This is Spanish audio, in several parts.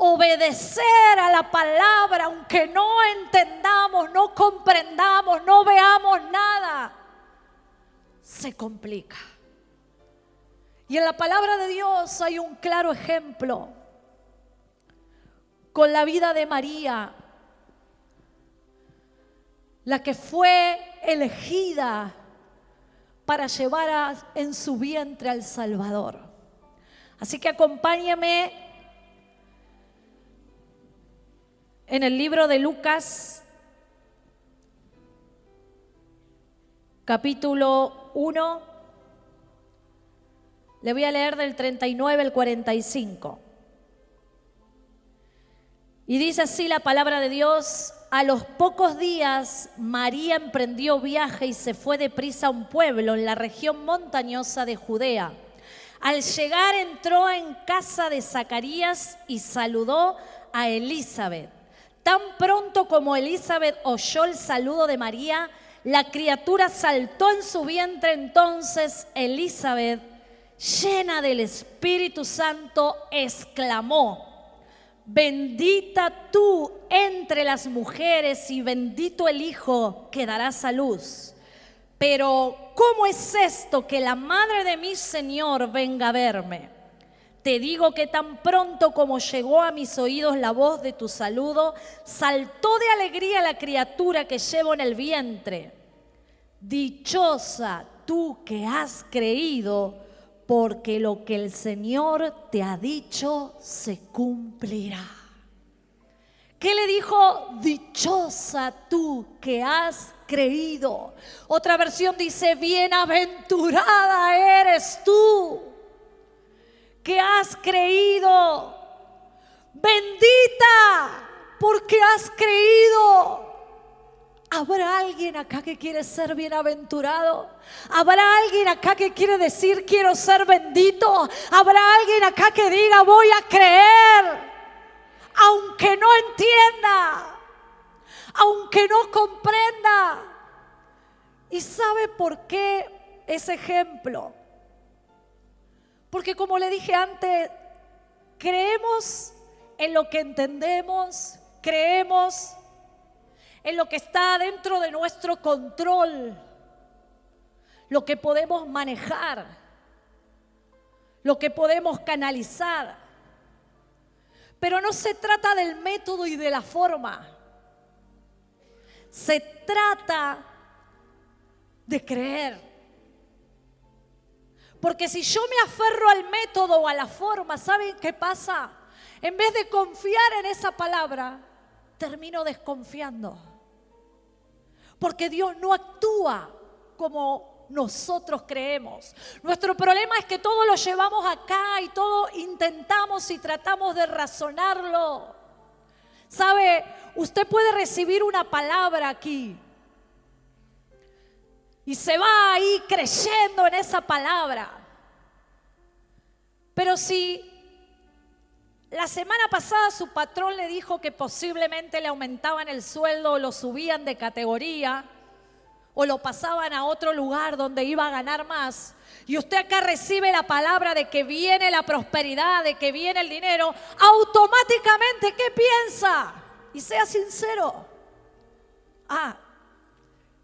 obedecer a la palabra, aunque no entendamos, no comprendamos, no veamos nada, se complica. Y en la palabra de Dios hay un claro ejemplo con la vida de María, la que fue elegida para llevar en su vientre al Salvador. Así que acompáñame en el libro de Lucas, capítulo 1. Le voy a leer del 39 al 45. Y dice así la palabra de Dios: a los pocos días María emprendió viaje y se fue deprisa a un pueblo en la región montañosa de Judea. Al llegar entró en casa de Zacarías y saludó a Elizabeth. Tan pronto como Elizabeth oyó el saludo de María, la criatura saltó en su vientre. Entonces Elizabeth, llena del Espíritu Santo, exclamó: bendita tú entre las mujeres y bendito el hijo que darás a luz. Pero ¿cómo es esto que la madre de mi Señor venga a verme? Te digo que tan pronto como llegó a mis oídos la voz de tu saludo, saltó de alegría la criatura que llevo en el vientre. Dichosa tú que has creído, porque lo que el Señor te ha dicho se cumplirá. ¿Qué le dijo? Dichosa tú que has creído. Otra versión dice: bienaventurada eres tú que has creído. Bendita porque has creído. ¿Habrá alguien acá que quiere ser bienaventurado? ¿Habrá alguien acá que quiere decir quiero ser bendito? ¿Habrá alguien acá que diga voy a creer? Aunque no entienda, aunque no comprenda. ¿Y sabe por qué ese ejemplo? Porque como le dije antes, creemos en lo que entendemos, creemos en lo que está dentro de nuestro control, lo que podemos manejar, lo que podemos canalizar. Pero no se trata del método y de la forma. Se trata de creer. Porque si yo me aferro al método o a la forma, ¿saben qué pasa? En vez de confiar en esa palabra, termino desconfiando. Porque Dios no actúa como nosotros creemos. Nuestro problema es que todo lo llevamos acá y todo intentamos y tratamos de razonarlo. ¿Sabe? Usted puede recibir una palabra aquí y se va ahí creyendo en esa palabra. Pero si la semana pasada su patrón le dijo que posiblemente le aumentaban el sueldo o lo subían de categoría o lo pasaban a otro lugar donde iba a ganar más, y usted acá recibe la palabra de que viene la prosperidad, de que viene el dinero, automáticamente, ¿qué piensa? Y sea sincero.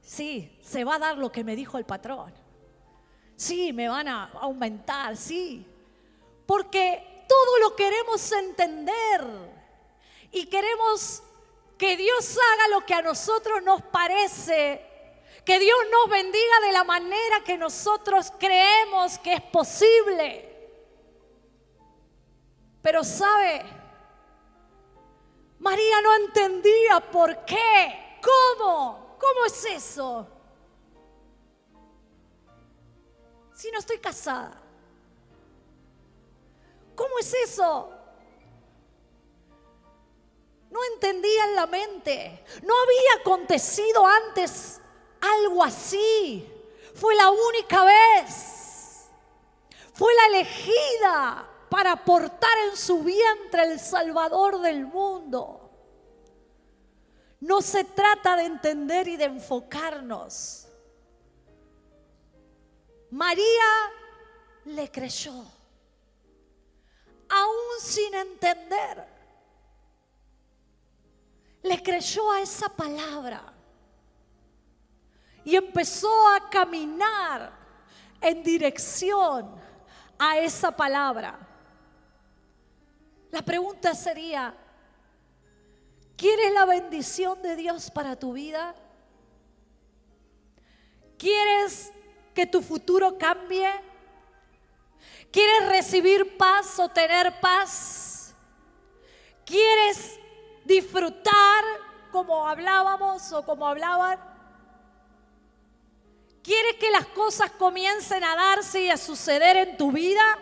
Sí, se va a dar lo que me dijo el patrón. Sí, me van a aumentar, sí. Porque todo lo queremos entender y queremos que Dios haga lo que a nosotros nos parece, que Dios nos bendiga de la manera que nosotros creemos que es posible. Pero ¿sabe? María no entendía por qué, ¿cómo es eso? Si no estoy casada, ¿cómo es eso? No entendía en la mente. No había acontecido antes algo así. Fue la única vez. Fue la elegida para portar en su vientre el Salvador del mundo. No se trata de entender y de enfocarnos. María le creyó, aún sin entender. le creyó a esa palabra y empezó a caminar en dirección a esa palabra. La pregunta sería, ¿quieres la bendición de Dios para tu vida? ¿Quieres que tu futuro cambie? ¿Quieres recibir paz o tener paz? ¿Quieres disfrutar como hablábamos o como hablaban? ¿Quieres que las cosas comiencen a darse y a suceder en tu vida?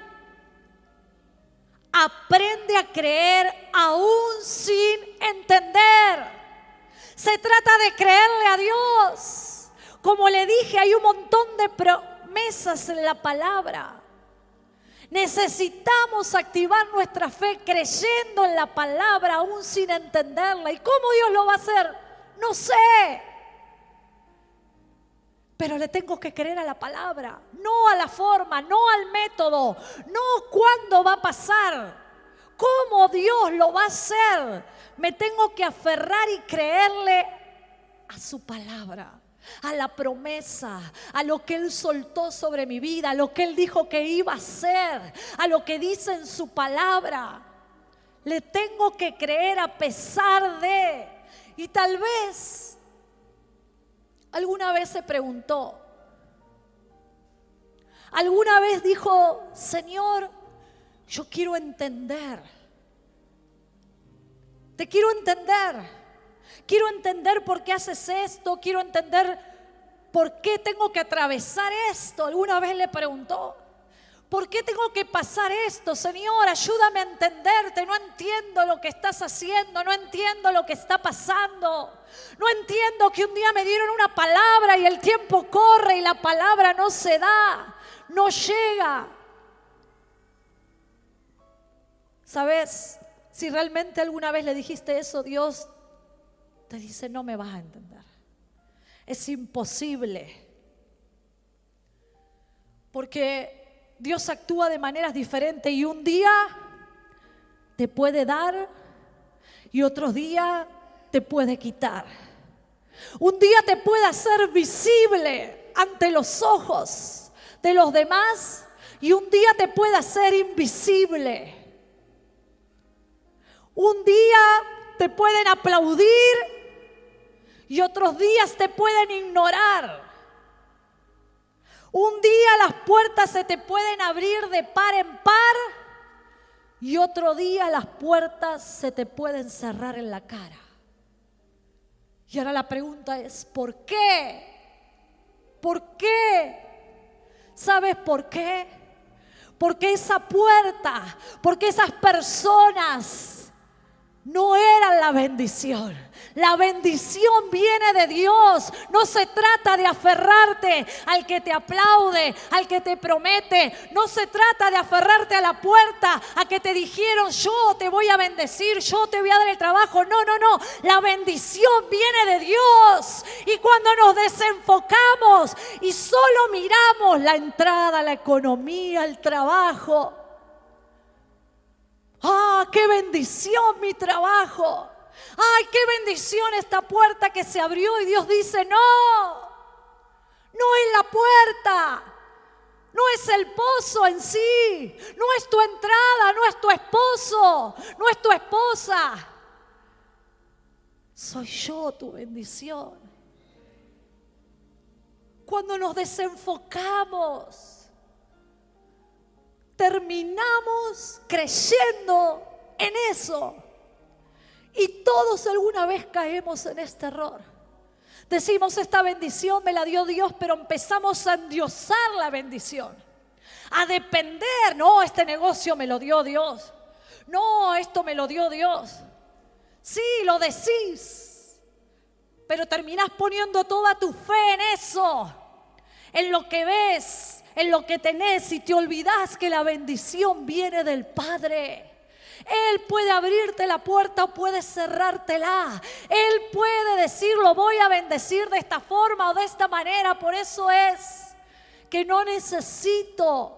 Aprende a creer aún sin entender. Se trata de creerle a Dios. Como le dije, hay un montón de promesas en la palabra. Necesitamos activar nuestra fe creyendo en la palabra aún sin entenderla. ¿Y cómo Dios lo va a hacer? No sé. Pero le tengo que creer a la palabra, no a la forma, no al método, no cuándo va a pasar, cómo Dios lo va a hacer. Me tengo que aferrar y creerle a su palabra, a la promesa, a lo que Él soltó sobre mi vida, a lo que Él dijo que iba a hacer, a lo que dice en su palabra. Le tengo que creer a pesar de. Y tal vez alguna vez se preguntó, alguna vez dijo, Señor, yo quiero entender. Te quiero entender. Quiero entender por qué haces esto. Quiero entender por qué tengo que atravesar esto. Alguna vez le preguntó, ¿por qué tengo que pasar esto? Señor, ayúdame a entenderte. No entiendo lo que estás haciendo. No entiendo lo que está pasando. No entiendo que un día me dieron una palabra y el tiempo corre y la palabra no se da, no llega. ¿Sabes? Si realmente alguna vez le dijiste eso, Dios te dice, no me vas a entender. Es imposible. Porque Dios actúa de maneras diferentes y un día te puede dar y otros días te puede quitar. Un día te puede hacer visible ante los ojos de los demás y un día te puede hacer invisible. Un día te pueden aplaudir y otros días te pueden ignorar. Un día las puertas se te pueden abrir de par en par y otro día las puertas se te pueden cerrar en la cara. Y ahora la pregunta es, ¿por qué? ¿Por qué? ¿Sabes por qué? Porque esa puerta, porque esas personas no eran la bendición. La bendición viene de Dios. No se trata de aferrarte al que te aplaude, al que te promete. No se trata de aferrarte a la puerta, a que te dijeron yo te voy a bendecir, yo te voy a dar el trabajo. No, no, no. La bendición viene de Dios. Y cuando nos desenfocamos y solo miramos la entrada, la economía, el trabajo. ¡Ah, qué bendición mi trabajo! ¡Ay, qué bendición esta puerta que se abrió! Y Dios dice, no es la puerta, no es el pozo en sí, no es tu entrada, no es tu esposo, no es tu esposa. Soy yo tu bendición. Cuando nos desenfocamos, terminamos creyendo en eso. Y todos alguna vez caemos en este error. Decimos, esta bendición me la dio Dios, pero empezamos a endiosar la bendición. A depender, no, este negocio me lo dio Dios. No, esto me lo dio Dios. Sí, lo decís, pero terminás poniendo toda tu fe en eso, en lo que ves, en lo que tenés, y te olvidás que la bendición viene del Padre. Él puede abrirte la puerta o puede cerrártela. Él puede decir, lo voy a bendecir de esta forma o de esta manera. Por eso es que no necesito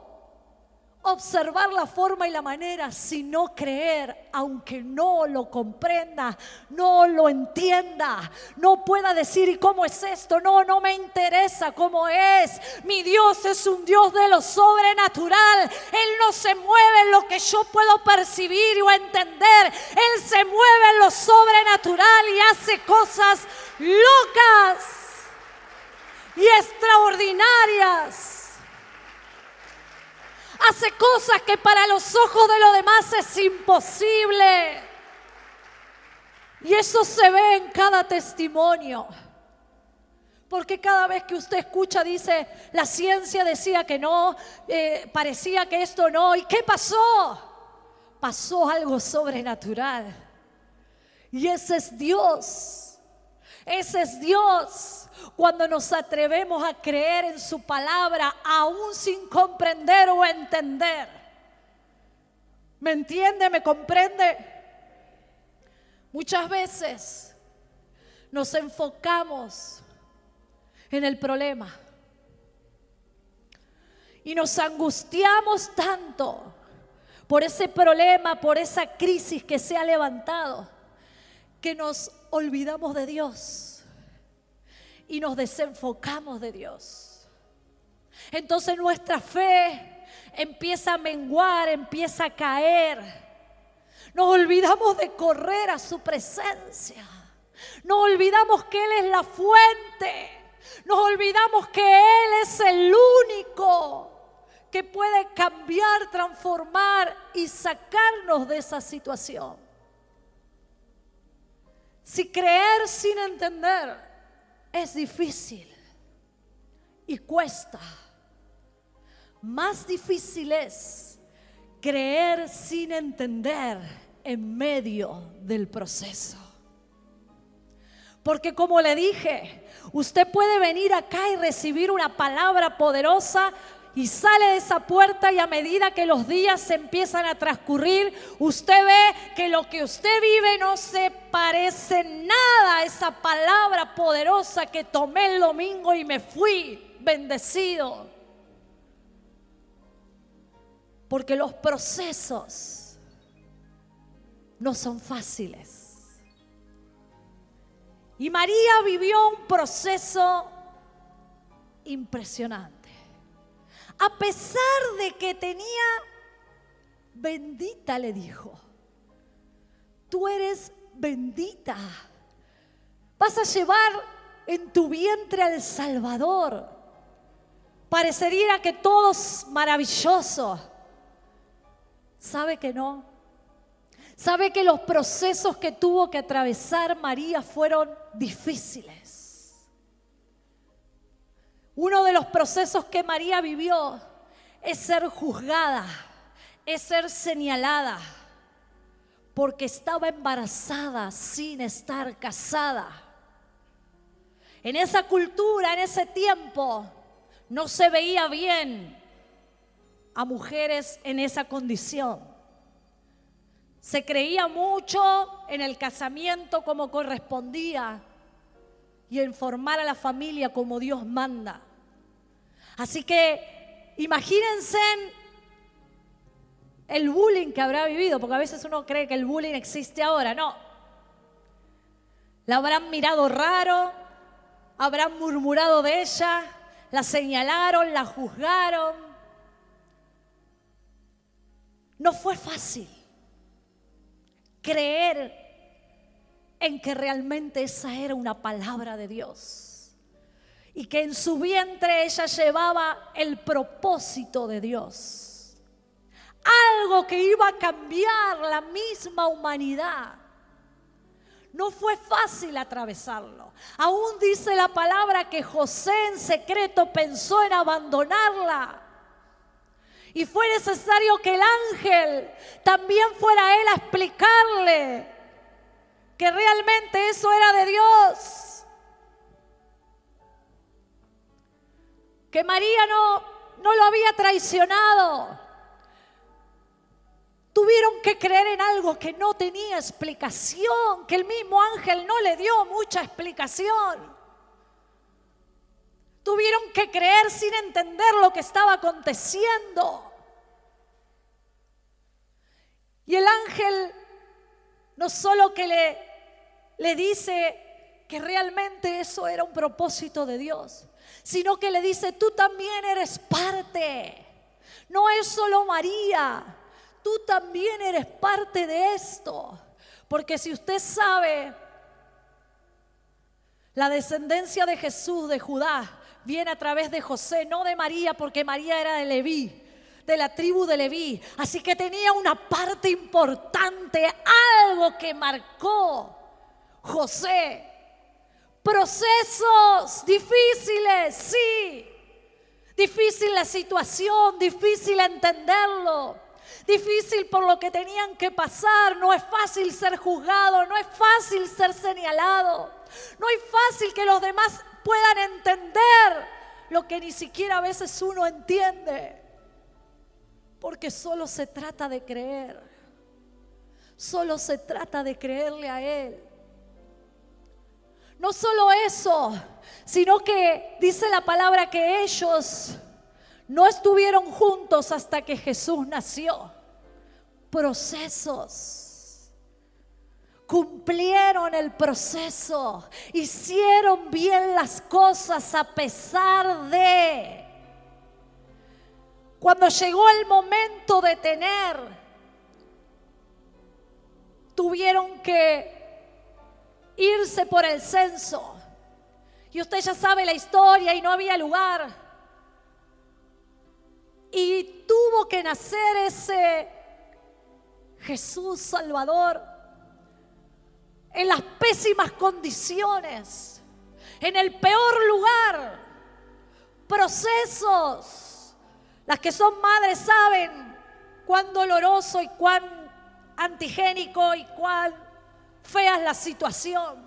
observar la forma y la manera, sino creer, aunque no lo comprenda, no lo entienda, no pueda decir ¿y cómo es esto? No me interesa cómo es. Mi Dios es un Dios de lo sobrenatural. Él no se mueve en lo que yo puedo percibir o entender. Él se mueve en lo sobrenatural y hace cosas locas y extraordinarias. Hace cosas que para los ojos de los demás es imposible. Y eso se ve en cada testimonio. Porque cada vez que usted escucha dice, la ciencia decía que no, parecía que esto no. ¿Y qué pasó? Pasó algo sobrenatural. Y ese es Dios. Ese es Dios. Cuando nos atrevemos a creer en su palabra, aún sin comprender o entender. ¿Me entiende? ¿Me comprende? Muchas veces nos enfocamos en el problema y nos angustiamos tanto por ese problema, por esa crisis que se ha levantado, que nos olvidamos de Dios. Y nos desenfocamos de Dios. Entonces nuestra fe empieza a menguar, empieza a caer. Nos olvidamos de correr a su presencia. Nos olvidamos que Él es la fuente. Nos olvidamos que Él es el único que puede cambiar, transformar y sacarnos de esa situación. Si creer sin entender es difícil y cuesta. Más difícil es creer sin entender en medio del proceso. Porque como le dije, usted puede venir acá y recibir una palabra poderosa y sale de esa puerta y a medida que los días se empiezan a transcurrir, usted ve que lo que usted vive no se parece nada a esa palabra poderosa que tomé el domingo y me fui bendecido. Porque los procesos no son fáciles. Y María vivió un proceso impresionante. A pesar de que tenía, bendita le dijo, tú eres bendita, vas a llevar en tu vientre al Salvador. Parecería que todo es maravilloso. ¿Sabe que no? ¿Sabe que los procesos que tuvo que atravesar María fueron difíciles? Uno de los procesos que María vivió es ser juzgada, es ser señalada, porque estaba embarazada sin estar casada. En esa cultura, en ese tiempo, no se veía bien a mujeres en esa condición. Se creía mucho en el casamiento como correspondía y en formar a la familia como Dios manda. Así que imagínense el bullying que habrá vivido, porque a veces uno cree que el bullying existe ahora. No. La habrán mirado raro, habrán murmurado de ella, la señalaron, la juzgaron. No fue fácil creer en que realmente esa era una palabra de Dios y que en su vientre ella llevaba el propósito de Dios, algo que iba a cambiar la misma humanidad. No fue fácil atravesarlo. Aún dice la palabra que José en secreto pensó en abandonarla. Y fue necesario que el ángel también fuera a él a explicarle que realmente eso era de Dios. Que María no lo había traicionado. Tuvieron que creer en algo que no tenía explicación, que el mismo ángel no le dio mucha explicación. Tuvieron que creer sin entender lo que estaba aconteciendo. no solo que le dice que realmente eso era un propósito de Dios, sino que le dice, tú también eres parte. No es solo María, tú también eres parte de esto. Porque si usted sabe, la descendencia de Jesús, de Judá, viene a través de José, no de María, porque María era de Leví, de la tribu de Leví. Así que tenía una parte importante, algo que marcó José. Procesos difíciles, sí. Difícil la situación, difícil entenderlo, difícil por lo que tenían que pasar. No es fácil ser juzgado, no es fácil ser señalado, no es fácil que los demás puedan entender lo que ni siquiera a veces uno entiende. Porque solo se trata de creer, solo se trata de creerle a Él. No solo eso, sino que dice la palabra que ellos no estuvieron juntos hasta que Jesús nació. Procesos. Cumplieron el proceso, hicieron bien las cosas a pesar de. Cuando llegó el momento de tener, tuvieron que irse por el censo. Y usted ya sabe la historia y no había lugar. Y tuvo que nacer ese Jesús Salvador en las pésimas condiciones, en el peor lugar. Procesos. Las que son madres saben cuán doloroso y cuán antigénico y cuán fea es la situación.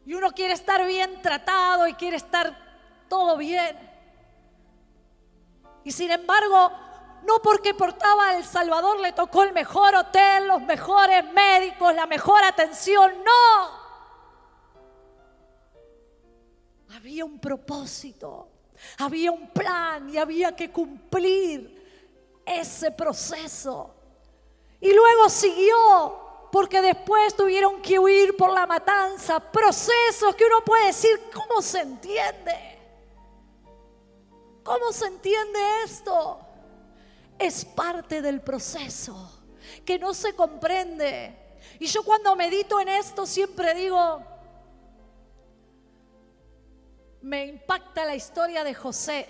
Y uno quiere estar bien tratado y quiere estar todo bien. Y sin embargo, no porque portaba a El Salvador le tocó el mejor hotel, los mejores médicos, la mejor atención. No. Había un propósito, había un plan y había que cumplir ese proceso. Y luego siguió. Porque después tuvieron que huir por la matanza. Procesos que uno puede decir, ¿cómo se entiende? ¿Cómo se entiende esto? Es parte del proceso que no se comprende. Y yo cuando medito en esto siempre digo, me impacta la historia de José.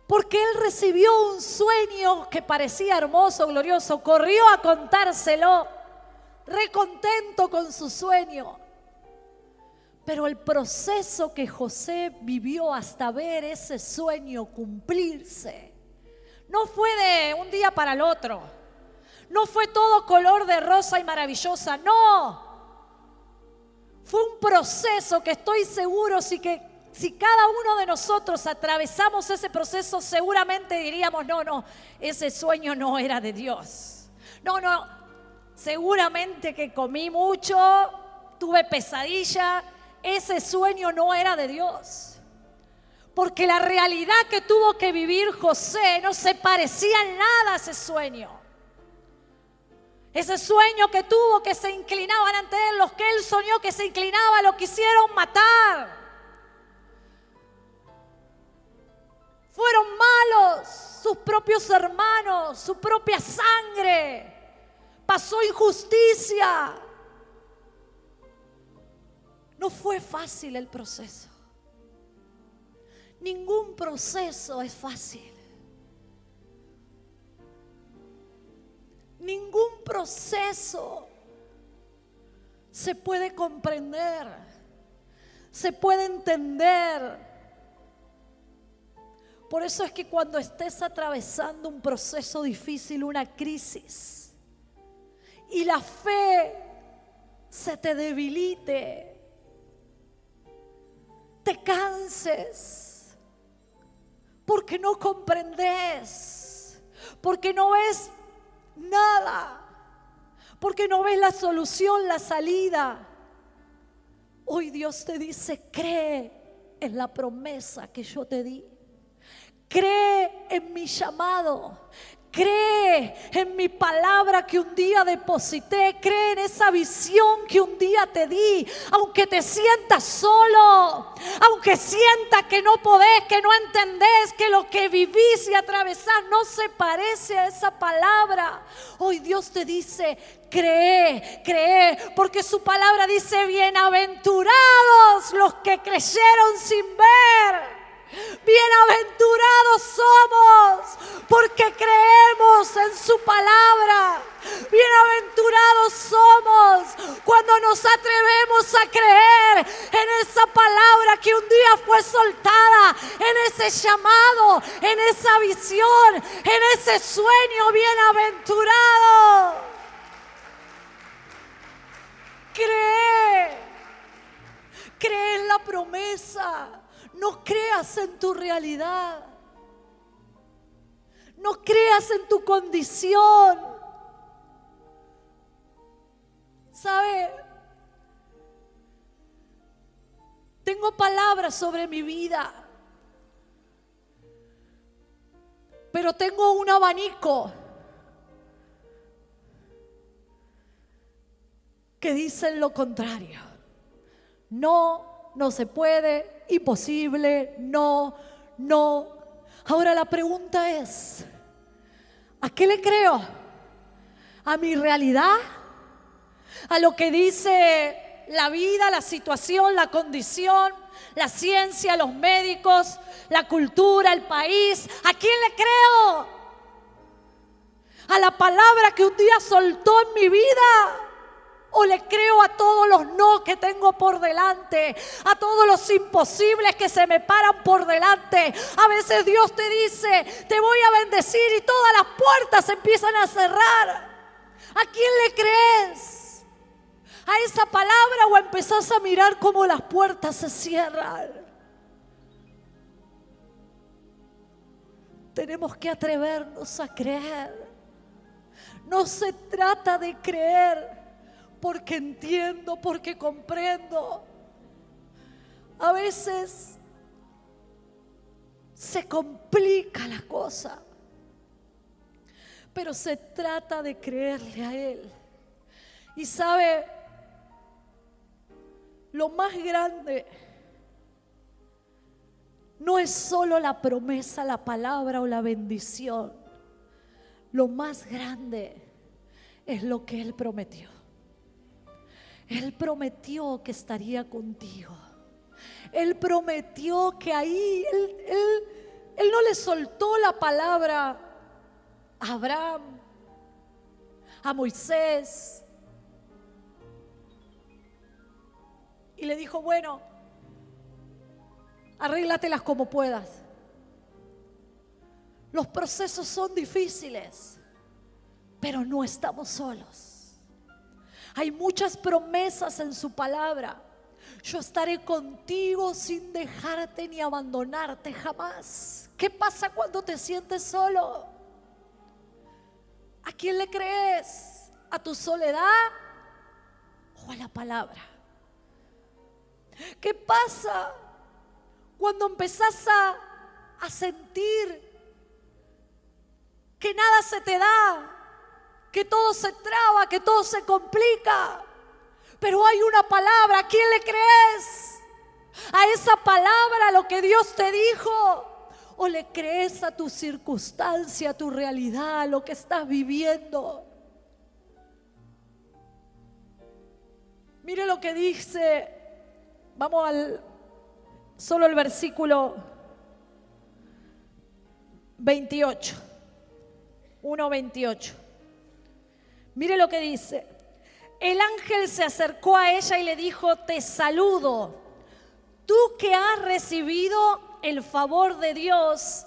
Porque él recibió un sueño que parecía hermoso, glorioso. Corrió a contárselo, recontento con su sueño. Pero el proceso que José vivió hasta ver ese sueño cumplirse, no fue de un día para el otro. No fue todo color de rosa y maravillosa, no. Fue un proceso que estoy seguro si cada uno de nosotros atravesamos ese proceso, seguramente diríamos, no, ese sueño no era de Dios. No, seguramente que comí mucho, tuve pesadilla, ese sueño no era de Dios. Porque la realidad que tuvo que vivir José no se parecía en nada a ese sueño. Ese sueño que tuvo, que se inclinaban ante él, los que él soñó que se inclinaban, lo quisieron matar. Fueron malos sus propios hermanos, su propia sangre. Pasó injusticia. No fue fácil el proceso. Ningún proceso es fácil. Ningún proceso se puede comprender, se puede entender. Por eso es que cuando estés atravesando un proceso difícil, una crisis, y la fe se te debilite, te canses, porque no comprendes, porque no ves nada, porque no ves la solución, la salida. Hoy Dios te dice, cree en la promesa que yo te di. Cree en mi llamado, cree cree en mi palabra que un día deposité, cree en esa visión que un día te di, aunque te sientas solo, aunque sientas que no podés, que no entendés, que lo que vivís y atravesás no se parece a esa palabra. Hoy Dios te dice, cree, porque su palabra dice, bienaventurados los que creyeron sin ver. Bienaventurados somos porque creemos en su palabra. Bienaventurados somos cuando nos atrevemos a creer en esa palabra que un día fue soltada, en ese llamado, en esa visión, en ese sueño. Bienaventurado. Cree en la promesa. No creas en tu realidad. No creas en tu condición. ¿Sabe? Tengo palabras sobre mi vida, pero tengo un abanico que dicen lo contrario. No se puede, imposible, no. Ahora la pregunta es, ¿a qué le creo? ¿A mi realidad? ¿A lo que dice la vida, la situación, la condición, la ciencia, los médicos, la cultura, el país? ¿A quién le creo? ¿A la palabra que un día soltó en mi vida? ¿O le creo a todos los no que tengo por delante? A todos los imposibles que se me paran por delante. A veces Dios te dice, te voy a bendecir y todas las puertas se empiezan a cerrar. ¿A quién le crees? ¿A esa palabra o empezás a mirar cómo las puertas se cierran? Tenemos que atrevernos a creer. No se trata de creer porque entiendo, porque comprendo. A veces se complica la cosa, pero se trata de creerle a Él. Y sabe, lo más grande no es solo la promesa, la palabra o la bendición. Lo más grande es lo que Él prometió. Él prometió que estaría contigo. Él prometió que ahí, Él no le soltó la palabra a Abraham, a Moisés, y le dijo, bueno, arréglatelas como puedas. Los procesos son difíciles, pero no estamos solos. Hay muchas promesas en su palabra. Yo estaré contigo sin dejarte ni abandonarte jamás. ¿Qué pasa cuando te sientes solo? ¿A quién le crees? ¿A tu soledad o a la palabra? ¿Qué pasa cuando empezás a sentir que nada se te da, que todo se traba, que todo se complica? Pero hay una palabra. ¿A quién le crees? ¿A esa palabra, a lo que Dios te dijo? ¿O le crees a tu circunstancia, a tu realidad, a lo que estás viviendo? Mire lo que dice. Vamos solo el versículo 28. 1:28. Mire lo que dice. El ángel se acercó a ella y le dijo, te saludo, tú que has recibido el favor de Dios.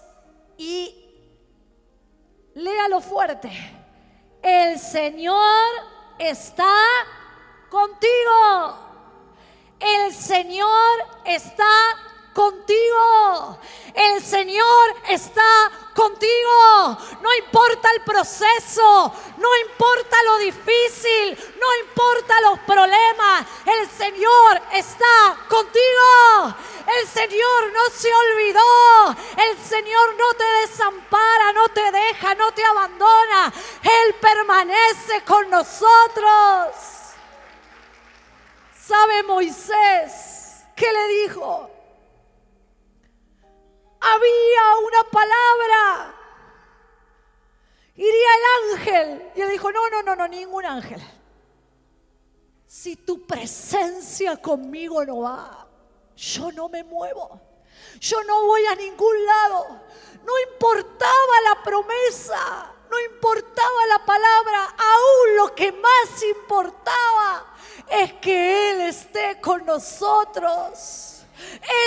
Y léalo fuerte. El Señor está contigo. El Señor está contigo. El Señor está contigo. No importa el proceso, no importa lo difícil, no importa los problemas. El Señor está contigo. El Señor no se olvidó. El Señor no te desampara, no te deja, no te abandona. Él permanece con nosotros. ¿Sabe Moisés qué le dijo? Había una palabra. Iría el ángel. Y él dijo, no, ningún ángel. Si tu presencia conmigo no va, yo no me muevo. Yo no voy a ningún lado. No importaba la promesa, no importaba la palabra. Aún lo que más importaba es que Él esté con nosotros.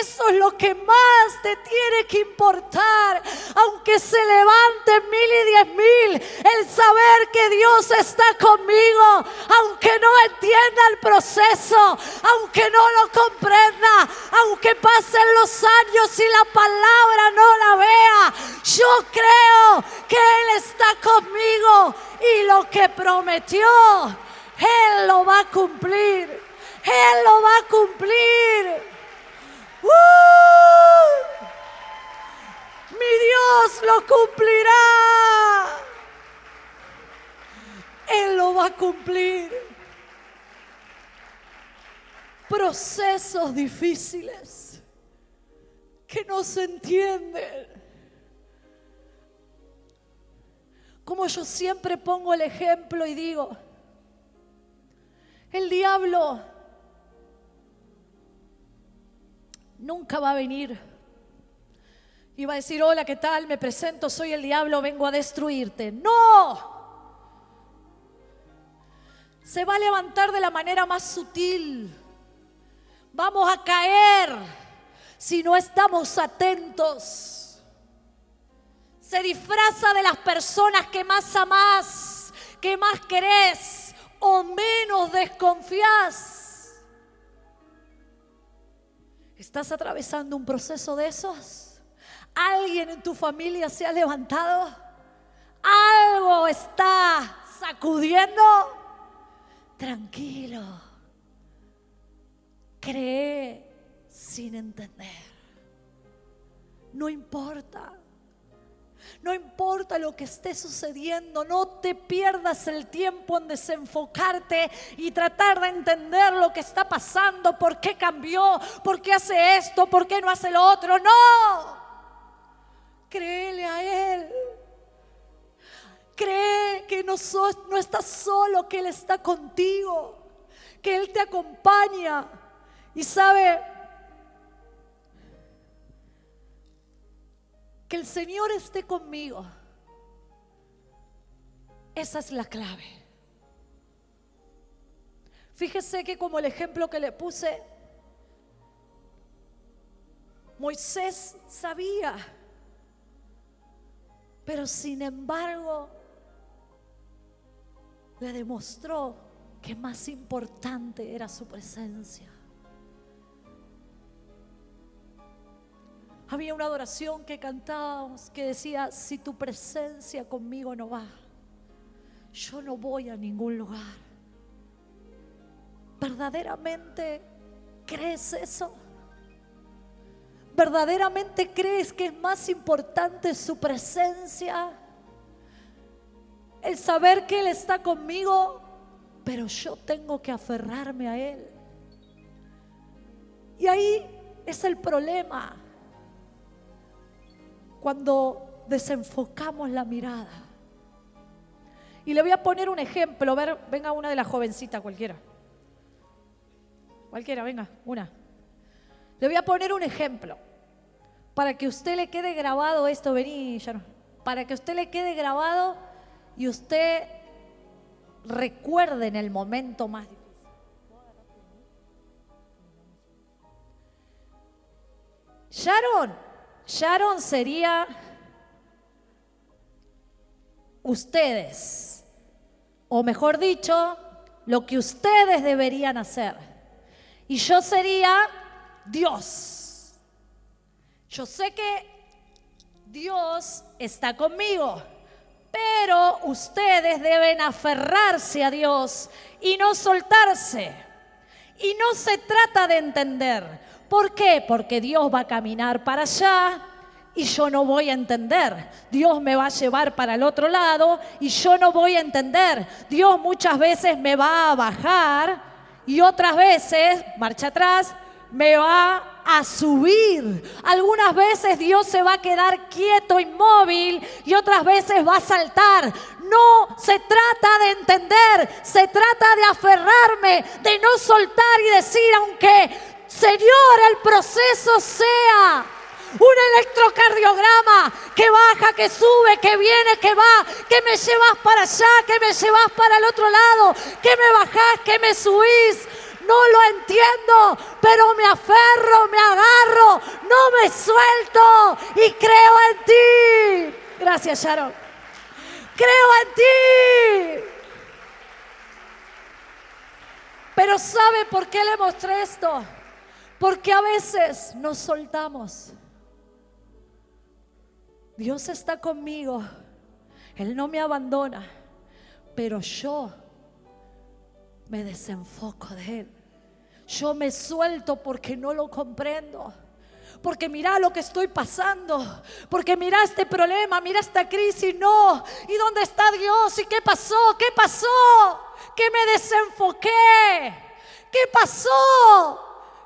Eso es lo que más te tiene que importar. Aunque se levanten 1000 y 10,000, el saber que Dios está conmigo, aunque no entienda el proceso, aunque no lo comprenda, aunque pasen los años y la palabra no la vea, yo creo que Él está conmigo y lo que prometió, Él lo va a cumplir. Él lo va a cumplir. Mi Dios lo cumplirá. Él lo va a cumplir. Procesos difíciles que no se entienden. Como yo siempre pongo el ejemplo y digo, el diablo nunca va a venir y va a decir, hola, ¿qué tal? Me presento, soy el diablo, vengo a destruirte. ¡No! Se va a levantar de la manera más sutil. Vamos a caer si no estamos atentos. Se disfraza de las personas que más amás, que más querés o menos desconfías. ¿Estás atravesando un proceso de esos? ¿Alguien en tu familia se ha levantado? ¿Algo está sacudiendo? Tranquilo. Cree sin entender. No importa. No importa lo que esté sucediendo, no te pierdas el tiempo en desenfocarte y tratar de entender lo que está pasando, por qué cambió, por qué hace esto, por qué no hace lo otro. No, créele a Él. Cree que no estás solo, que Él está contigo, que Él te acompaña. Y sabe que el Señor esté conmigo. Esa es la clave. Fíjese que como el ejemplo que le puse, Moisés sabía, pero sin embargo le demostró que más importante era su presencia. Había una adoración que cantábamos que decía, si tu presencia conmigo no va, yo no voy a ningún lugar. ¿Verdaderamente crees eso? ¿Verdaderamente crees que es más importante su presencia? El saber que Él está conmigo, pero yo tengo que aferrarme a Él. Y ahí es el problema. Cuando desenfocamos la mirada. Y le voy a poner un ejemplo. A ver, venga una de las jovencitas, cualquiera. Cualquiera, venga, una. Le voy a poner un ejemplo. Para que usted le quede grabado esto, vení, Sharon. Para que usted le quede grabado y usted recuerde en el momento más difícil. Sharon sería ustedes, o mejor dicho, lo que ustedes deberían hacer. Y yo sería Dios. Yo sé que Dios está conmigo, pero ustedes deben aferrarse a Dios y no soltarse. Y no se trata de entender. ¿Por qué? Porque Dios va a caminar para allá y yo no voy a entender. Dios me va a llevar para el otro lado y yo no voy a entender. Dios muchas veces me va a bajar y otras veces, marcha atrás, me va a subir. Algunas veces Dios se va a quedar quieto, inmóvil, y otras veces va a saltar. No se trata de entender, se trata de aferrarme, de no soltar y decir, aunque Señor, el proceso sea un electrocardiograma que baja, que sube, que viene, que va, que me llevas para allá, que me llevas para el otro lado, que me bajás, que me subís. No lo entiendo, pero me aferro, me agarro, no me suelto y creo en ti. Gracias, Sharon. Creo en ti. Pero ¿sabe por qué le mostré esto? Porque a veces nos soltamos. Dios está conmigo, Él no me abandona, pero yo me desenfoco de Él. Yo me suelto porque no lo comprendo. Porque mira lo que estoy pasando. Porque mira este problema, mira esta crisis. No. ¿Y dónde está Dios? ¿Y qué pasó? ¿Qué pasó? Que me desenfoqué. ¿Qué pasó?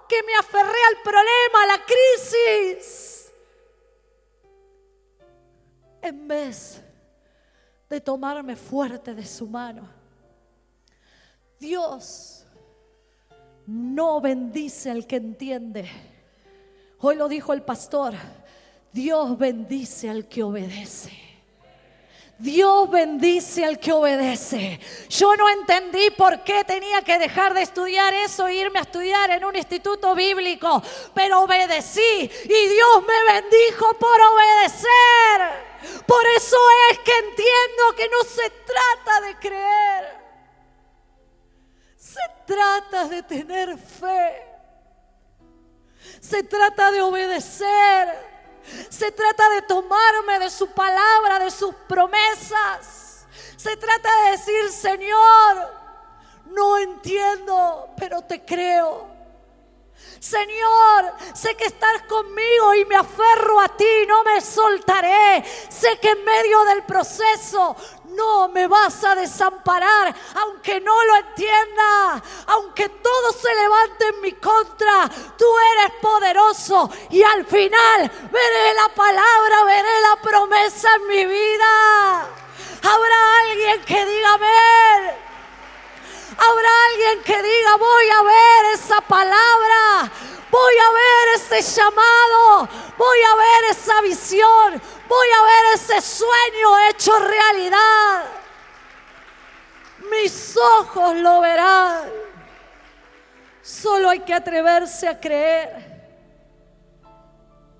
Que me aferré al problema, a la crisis, en vez de tomarme fuerte de su mano. Dios no bendice al que entiende. Hoy lo dijo el pastor, Dios bendice al que obedece. Dios bendice al que obedece. Yo no entendí por qué tenía que dejar de estudiar eso e irme a estudiar en un instituto bíblico, pero obedecí y Dios me bendijo por obedecer. Por eso es que entiendo que no se trata de creer, se trata de tener fe, se trata de obedecer. Se trata de tomarme de su palabra, de sus promesas. Se trata de decir, Señor, no entiendo, pero te creo. Señor, sé que estás conmigo y me aferro a ti, no me soltaré. Sé que en medio del proceso no me vas a desamparar, aunque no lo entienda, aunque todo se levante en mi contra. Tú eres poderoso y al final veré la palabra, veré la promesa en mi vida. Habrá alguien que diga amén. Habrá alguien que diga, voy a ver esa palabra, voy a ver ese llamado, voy a ver esa visión, voy a ver ese sueño hecho realidad. Mis ojos lo verán. Solo hay que atreverse a creer.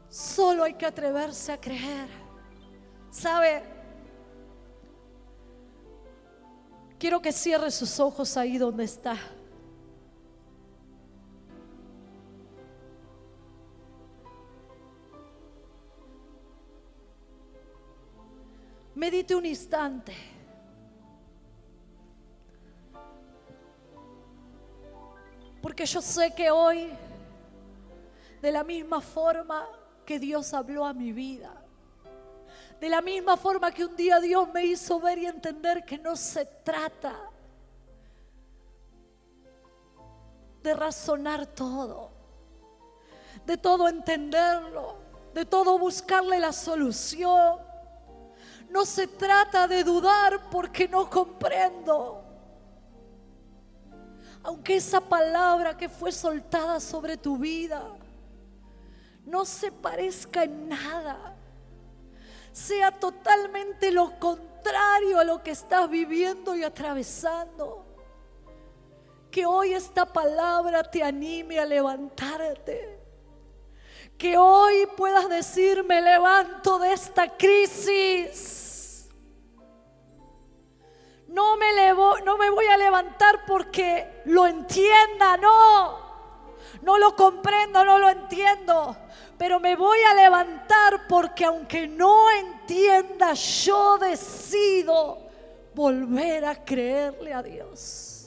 Solo hay que atreverse a creer. ¿Sabe? Quiero que cierre sus ojos ahí donde está. Medite un instante. Porque yo sé que hoy, de la misma forma que Dios habló a mi vida, de la misma forma que un día Dios me hizo ver y entender que no se trata de razonar todo, de todo entenderlo, de todo buscarle la solución. No se trata de dudar porque no comprendo. Aunque esa palabra que fue soltada sobre tu vida no se parezca en nada, sea totalmente lo contrario a lo que estás viviendo y atravesando, que hoy esta palabra te anime a levantarte. Que hoy puedas decir, me levanto de esta crisis. No me voy a levantar porque lo entienda, no. no lo comprendo, no lo entiendo, pero me voy a levantar porque aunque no entienda, yo decido volver a creerle a Dios.